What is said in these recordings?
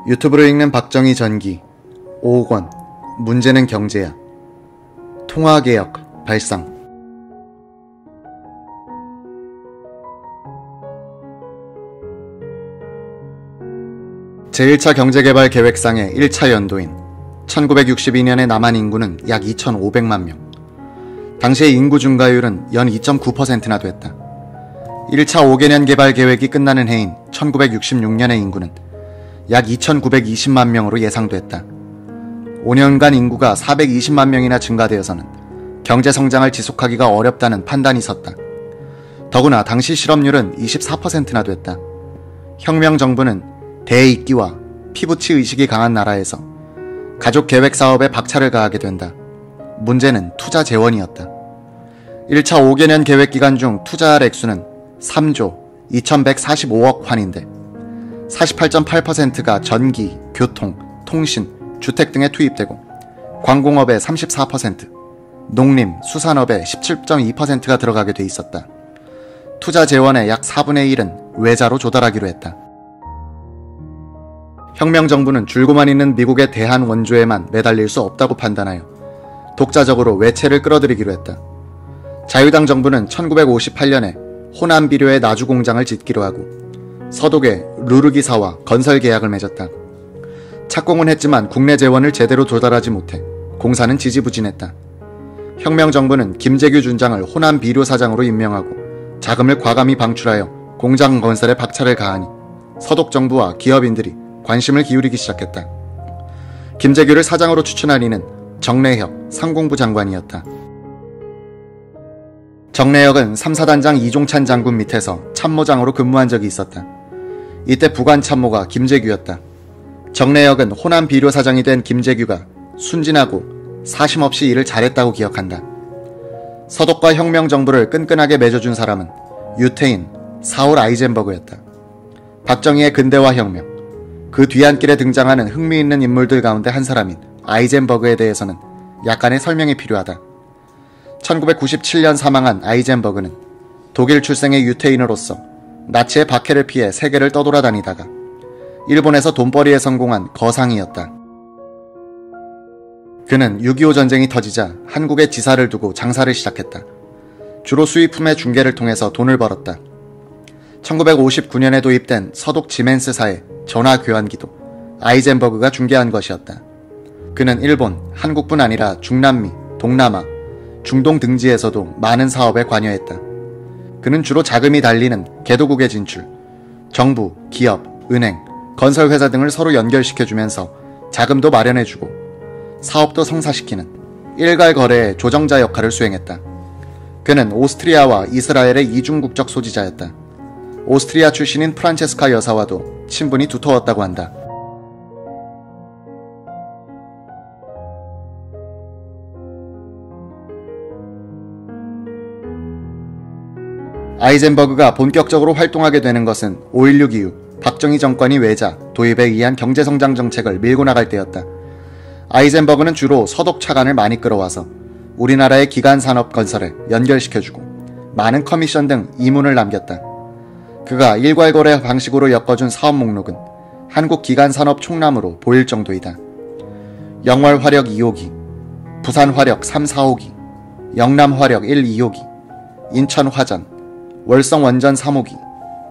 유튜브로 읽는 박정희 전기 5억 원. 문제는 경제야. 통화개혁 발상. 제1차 경제개발계획상의 1차 연도인 1962년의 남한 인구는 약 2,500만 명. 당시의 인구 증가율은 연 2.9%나 됐다. 1차 5개년 개발 계획이 끝나는 해인 1966년의 인구는 약 2,920만 명으로 예상됐다. 5년간 인구가 420만 명이나 증가되어서는 경제 성장을 지속하기가 어렵다는 판단이 섰다. 더구나 당시 실업률은 24%나 됐다. 혁명 정부는 대입기와 피부치 의식이 강한 나라에서 가족 계획 사업에 박차를 가하게 된다. 문제는 투자 재원이었다. 1차 5개년 계획 기간 중 투자할 액수는 3조 2145억 환인데 48.8%가 전기, 교통, 통신, 주택 등에 투입되고 관공업의 34%, 농림, 수산업의 17.2%가 들어가게 돼 있었다. 투자 재원의 약 4분의 1은 외자로 조달하기로 했다. 혁명 정부는 줄고만 있는 미국의 대한 원조에만 매달릴 수 없다고 판단하여 독자적으로 외채를 끌어들이기로 했다. 자유당 정부는 1958년에 호남 비료의 나주 공장을 짓기로 하고 서독의 루르기사와 건설 계약을 맺었다. 착공은 했지만 국내 재원을 제대로 조달하지 못해 공사는 지지부진했다. 혁명 정부는 김재규 준장을 호남 비료 사장으로 임명하고 자금을 과감히 방출하여 공장 건설에 박차를 가하니 서독 정부와 기업인들이 관심을 기울이기 시작했다. 김재규를 사장으로 추천한 이는 정래혁 상공부 장관이었다. 정래혁은 3사단장 이종찬 장군 밑에서 참모장으로 근무한 적이 있었다. 이때 부관 참모가 김재규였다. 정래혁은 호남 비료 사장이 된 김재규가 순진하고 사심없이 일을 잘했다고 기억한다. 서독과 혁명 정부를 끈끈하게 맺어준 사람은 유태인, 사울 아이젠버그였다. 박정희의 근대화 혁명, 그 뒤안길에 등장하는 흥미있는 인물들 가운데 한 사람인 아이젠버그에 대해서는 약간의 설명이 필요하다. 1997년 사망한 아이젠버그는 독일 출생의 유태인으로서 나치의 박해를 피해 세계를 떠돌아다니다가 일본에서 돈벌이에 성공한 거상이었다. 그는 6.25 전쟁이 터지자 한국에 지사를 두고 장사를 시작했다. 주로 수입품의 중개를 통해서 돈을 벌었다. 1959년에 도입된 서독 지멘스사의 전화 교환기도 아이젠버그가 중개한 것이었다. 그는 일본, 한국뿐 아니라 중남미, 동남아, 중동 등지에서도 많은 사업에 관여했다. 그는 주로 자금이 달리는 개도국에 진출, 정부, 기업, 은행, 건설회사 등을 서로 연결시켜주면서 자금도 마련해주고 사업도 성사시키는 일갈 거래의 조정자 역할을 수행했다. 그는 오스트리아와 이스라엘의 이중국적 소지자였다. 오스트리아 출신인 프란체스카 여사와도 친분이 두터웠다고 한다. 아이젠버그가 본격적으로 활동하게 되는 것은 5.16 이후 박정희 정권이 외자, 도입에 의한 경제성장 정책을 밀고 나갈 때였다. 아이젠버그는 주로 서독 차관을 많이 끌어와서 우리나라의 기간산업 건설에 연결시켜주고 많은 커미션 등 이문을 남겼다. 그가 일괄거래 방식으로 엮어준 사업 목록은 한국기간산업 총남으로 보일 정도이다. 영월화력 2호기, 부산화력 3, 4호기, 영남화력 1, 2호기, 인천화전, 월성원전 3호기,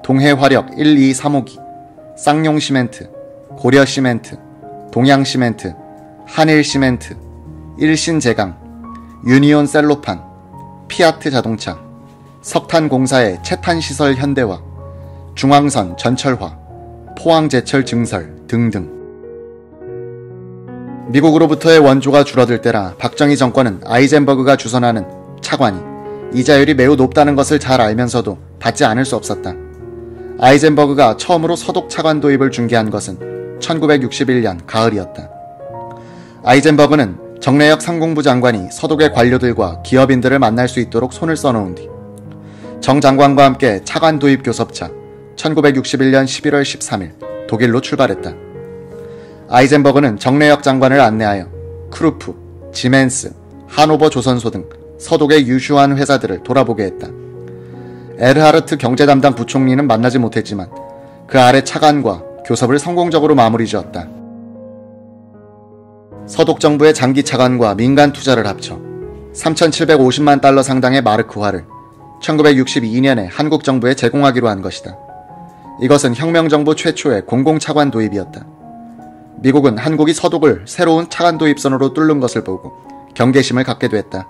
동해화력 1, 2, 3호기, 쌍용시멘트, 고려시멘트, 동양시멘트, 한일시멘트, 일신제강, 유니온셀로판, 피아트 자동차, 석탄공사의 채탄시설 현대화, 중앙선 전철화, 포항제철 증설 등등. 미국으로부터의 원조가 줄어들 때라 박정희 정권은 아이젠버그가 주선하는 차관이 이자율이 매우 높다는 것을 잘 알면서도 받지 않을 수 없었다. 아이젠버그가 처음으로 서독 차관 도입을 중개한 것은 1961년 가을이었다. 아이젠버그는 정래혁 상공부 장관이 서독의 관료들과 기업인들을 만날 수 있도록 손을 써놓은 뒤 정 장관과 함께 차관 도입 교섭차 1961년 11월 13일 독일로 출발했다. 아이젠버그는 정래혁 장관을 안내하여 크루프, 지멘스, 하노버 조선소 등 서독의 유슈한 회사들을 돌아보게 했다. 에르하르트 경제담당 부총리는 만나지 못했지만 그 아래 차관과 교섭을 성공적으로 마무리 지었다. 서독 정부의 장기 차관과 민간 투자를 합쳐 3,750만 달러 상당의 마르크화를 1962년에 한국 정부에 제공하기로 한 것이다. 이것은 혁명정부 최초의 공공차관 도입이었다. 미국은 한국이 서독을 새로운 차관 도입선으로 뚫는 것을 보고 경계심을 갖게 됐다.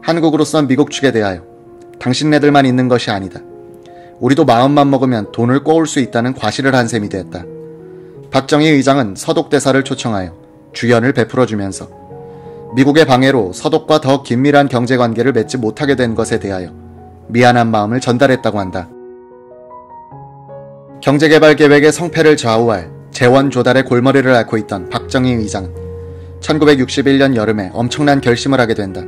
한국으로선 미국 측에 대하여 당신네들만 있는 것이 아니다. 우리도 마음만 먹으면 돈을 꼬을 수 있다는 과시를 한 셈이 됐다. 박정희 의장은 서독 대사를 초청하여 주연을 베풀어주면서 미국의 방해로 서독과 더 긴밀한 경제관계를 맺지 못하게 된 것에 대하여 미안한 마음을 전달했다고 한다. 경제개발계획의 성패를 좌우할 재원 조달의 골머리를 앓고 있던 박정희 의장은 1961년 여름에 엄청난 결심을 하게 된다.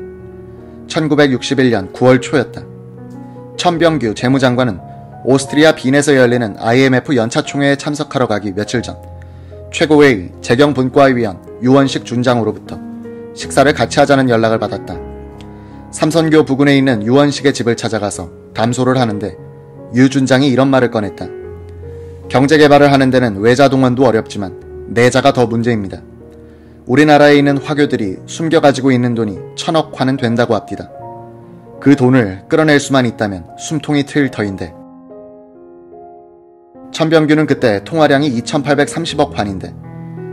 1961년 9월 초였다. 천병규 재무장관은 오스트리아 빈에서 열리는 IMF 연차총회에 참석하러 가기 며칠 전 최고회의 재경분과위원 유원식 준장으로부터 식사를 같이 하자는 연락을 받았다. 삼선교 부근에 있는 유원식의 집을 찾아가서 담소를 하는데 유 준장이 이런 말을 꺼냈다. 경제개발을 하는 데는 외자동원도 어렵지만 내자가 더 문제입니다. 우리나라에 있는 화교들이 숨겨가지고 있는 돈이 1,000억 화는 된다고 합디다. 그 돈을 끌어낼 수만 있다면 숨통이 트일 터인데. 천병규는 그때 통화량이 2,830억 환인데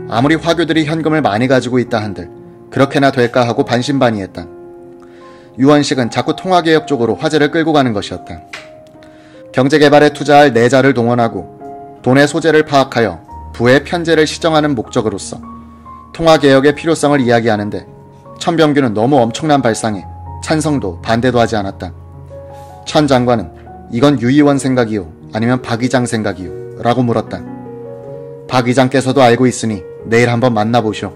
아무리 화교들이 현금을 많이 가지고 있다 한들 그렇게나 될까 하고 반신반의했다. 유원식은 자꾸 통화개혁 쪽으로 화제를 끌고 가는 것이었다. 경제개발에 투자할 내자를 동원하고 돈의 소재를 파악하여 부의 편제를 시정하는 목적으로서 통화개혁의 필요성을 이야기하는데 천병규는 너무 엄청난 발상에 찬성도 반대도 하지 않았다. 천 장관은 이건 유 의원 생각이요 아니면 박 의장 생각이요 라고 물었다. 박 의장께서도 알고 있으니 내일 한번 만나보시오.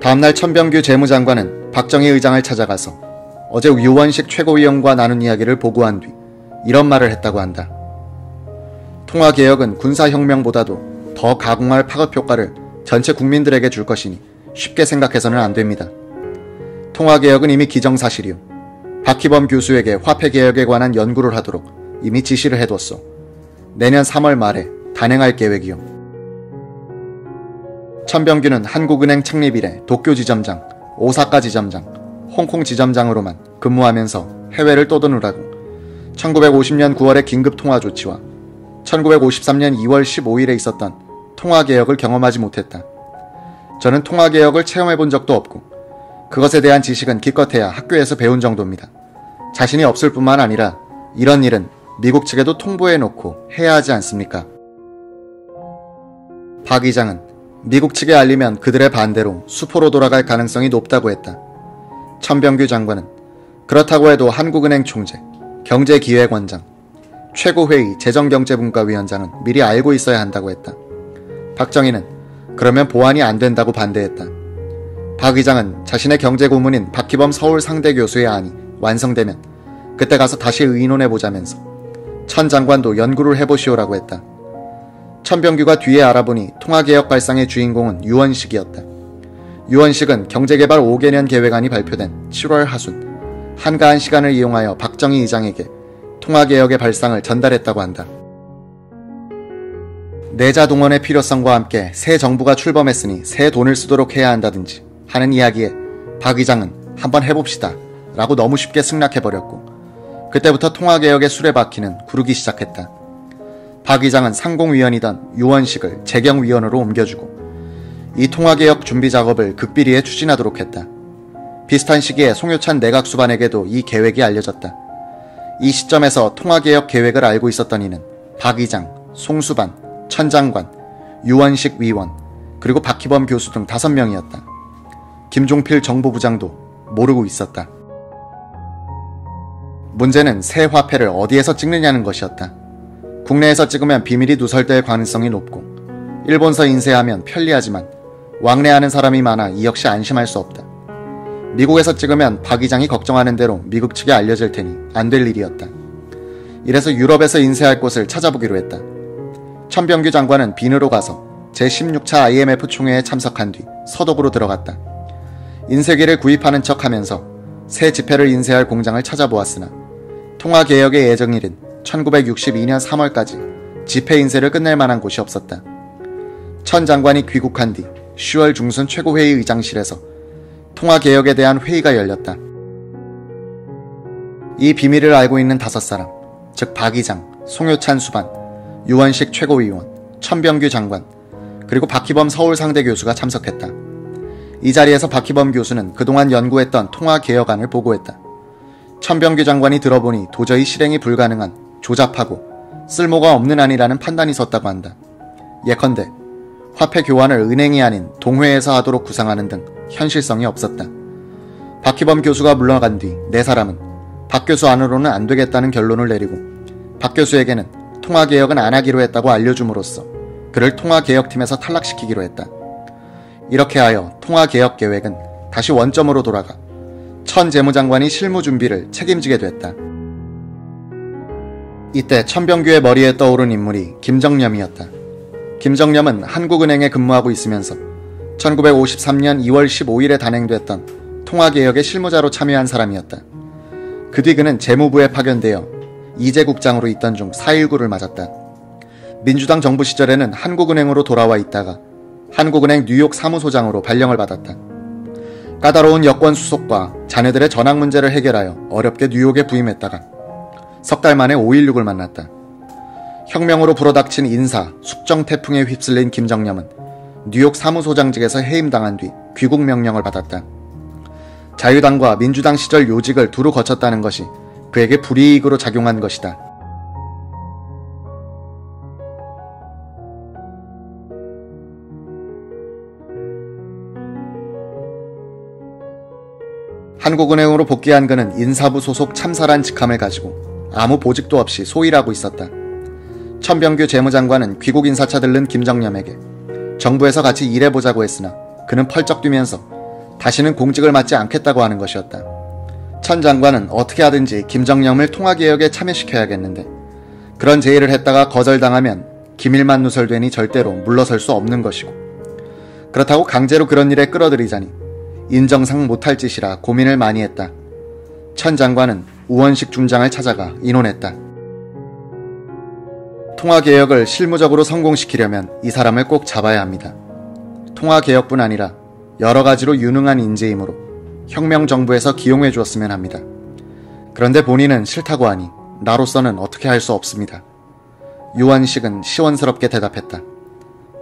다음날 천병규 재무장관은 박정희 의장을 찾아가서 어제 유원식 최고위원과 나눈 이야기를 보고한 뒤 이런 말을 했다고 한다. 통화개혁은 군사혁명보다도 더 가공할 파급효과를 전체 국민들에게 줄 것이니 쉽게 생각해서는 안 됩니다. 통화개혁은 이미 기정사실이요. 박희범 교수에게 화폐개혁에 관한 연구를 하도록 이미 지시를 해뒀소. 내년 3월 말에 단행할 계획이요. 천병규는 한국은행 창립 이래 도쿄 지점장, 오사카 지점장, 홍콩 지점장으로만 근무하면서 해외를 떠도느라고 1950년 9월의 긴급 통화 조치와 1953년 2월 15일에 있었던 통화개혁을 경험하지 못했다. 저는 통화개혁을 체험해본 적도 없고 그것에 대한 지식은 기껏해야 학교에서 배운 정도입니다. 자신이 없을 뿐만 아니라 이런 일은 미국 측에도 통보해놓고 해야 하지 않습니까? 박 의장은 미국 측에 알리면 그들의 반대로 수포로 돌아갈 가능성이 높다고 했다. 천병규 장관은 그렇다고 해도 한국은행 총재, 경제기획원장, 최고회의 재정경제분과위원장은 미리 알고 있어야 한다고 했다. 박정희는 그러면 보완이 안 된다고 반대했다. 박 의장은 자신의 경제고문인 박희범 서울상대교수의 안이 완성되면 그때 가서 다시 의논해보자면서 천 장관도 연구를 해보시오라고 했다. 천병규가 뒤에 알아보니 통화개혁 발상의 주인공은 유원식이었다. 유원식은 경제개발 5개년 계획안이 발표된 7월 하순 한가한 시간을 이용하여 박정희 의장에게 통화개혁의 발상을 전달했다고 한다. 내자 동원의 필요성과 함께 새 정부가 출범했으니 새 돈을 쓰도록 해야 한다든지 하는 이야기에 박 의장은 한번 해봅시다 라고 너무 쉽게 승낙해버렸고 그때부터 통화개혁의 수레바퀴는 구르기 시작했다. 박 의장은 상공위원이던 유원식을 재경위원으로 옮겨주고 이 통화개혁 준비 작업을 극비리에 추진하도록 했다. 비슷한 시기에 송효찬 내각수반에게도 이 계획이 알려졌다. 이 시점에서 통화개혁 계획을 알고 있었던 이는 박 의장, 송수반, 천 장관, 유원식 위원, 그리고 박희범 교수 등 5명이었다. 김종필 정보부장도 모르고 있었다. 문제는 새 화폐를 어디에서 찍느냐는 것이었다. 국내에서 찍으면 비밀이 누설될 가능성이 높고 일본서 인쇄하면 편리하지만 왕래하는 사람이 많아 이 역시 안심할 수 없다. 미국에서 찍으면 박 의장이 걱정하는 대로 미국 측에 알려질 테니 안 될 일이었다. 이래서 유럽에서 인쇄할 곳을 찾아보기로 했다. 천병규 장관은 빈으로 가서 제16차 IMF 총회에 참석한 뒤 서독으로 들어갔다. 인쇄기를 구입하는 척하면서 새 지폐를 인쇄할 공장을 찾아보았으나 통화개혁의 예정일인 1962년 3월까지 지폐 인쇄를 끝낼 만한 곳이 없었다. 천 장관이 귀국한 뒤 10월 중순 최고회의 의장실에서 통화개혁에 대한 회의가 열렸다. 이 비밀을 알고 있는 5사람, 즉 박이장, 송효찬 수반, 유원식 최고위원, 천병규 장관, 그리고 박희범 서울상대 교수가 참석했다. 이 자리에서 박희범 교수는 그동안 연구했던 통화개혁안을 보고했다. 천병규 장관이 들어보니 도저히 실행이 불가능한 조잡하고 쓸모가 없는 안이라는 판단이 섰다고 한다. 예컨대 화폐 교환을 은행이 아닌 동회에서 하도록 구상하는 등 현실성이 없었다. 박희범 교수가 물러간 뒤 4사람은 박 교수 안으로는 안 되겠다는 결론을 내리고 박 교수에게는 통화개혁은 안 하기로 했다고 알려줌으로써 그를 통화개혁팀에서 탈락시키기로 했다. 이렇게 하여 통화개혁 계획은 다시 원점으로 돌아가 천 재무장관이 실무 준비를 책임지게 됐다. 이때 천병규의 머리에 떠오른 인물이 김정념이었다. 김정념은 한국은행에 근무하고 있으면서 1953년 2월 15일에 단행됐던 통화개혁의 실무자로 참여한 사람이었다. 그 뒤 그는 재무부에 파견되어 이재국장으로 있던 중 4.19를 맞았다. 민주당 정부 시절에는 한국은행으로 돌아와 있다가 한국은행 뉴욕 사무소장으로 발령을 받았다. 까다로운 여권 수속과 자녀들의 전학 문제를 해결하여 어렵게 뉴욕에 부임했다가 석 달 만에 5.16을 만났다. 혁명으로 불어닥친 인사, 숙정 태풍에 휩쓸린 김정념은 뉴욕 사무소장직에서 해임당한 뒤 귀국 명령을 받았다. 자유당과 민주당 시절 요직을 두루 거쳤다는 것이 그에게 불이익으로 작용한 것이다. 한국은행으로 복귀한 그는 인사부 소속 참사란 직함을 가지고 아무 보직도 없이 소일하고 있었다. 천병규 재무장관은 귀국 인사차 들른 김정념에게 정부에서 같이 일해보자고 했으나 그는 펄쩍 뛰면서 다시는 공직을 맡지 않겠다고 하는 것이었다. 천 장관은 어떻게 하든지 김정념을 통화개혁에 참여시켜야겠는데 그런 제의를 했다가 거절당하면 기밀만 누설되니 절대로 물러설 수 없는 것이고 그렇다고 강제로 그런 일에 끌어들이자니 인정상 못할 짓이라 고민을 많이 했다. 천 장관은 우원식 중장을 찾아가 의논했다. 통화개혁을 실무적으로 성공시키려면 이 사람을 꼭 잡아야 합니다. 통화개혁뿐 아니라 여러 가지로 유능한 인재이므로 혁명정부에서 기용해 주었으면 합니다. 그런데 본인은 싫다고 하니 나로서는 어떻게 할 수 없습니다. 유원식은 시원스럽게 대답했다.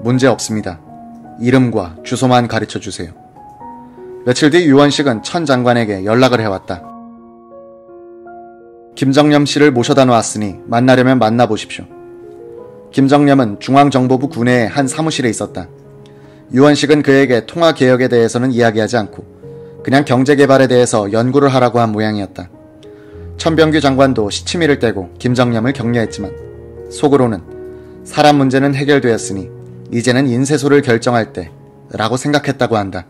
문제 없습니다. 이름과 주소만 가르쳐 주세요. 며칠 뒤 유원식은 천 장관에게 연락을 해왔다. 김정념 씨를 모셔다 놓았으니 만나려면 만나보십시오. 김정념은 중앙정보부 구내의 한 사무실에 있었다. 유원식은 그에게 통화개혁에 대해서는 이야기하지 않고 그냥 경제개발에 대해서 연구를 하라고 한 모양이었다. 천병규 장관도 시치미를 떼고 김정념을 격려했지만 속으로는 사람 문제는 해결되었으니 이제는 인쇄소를 결정할 때 라고 생각했다고 한다.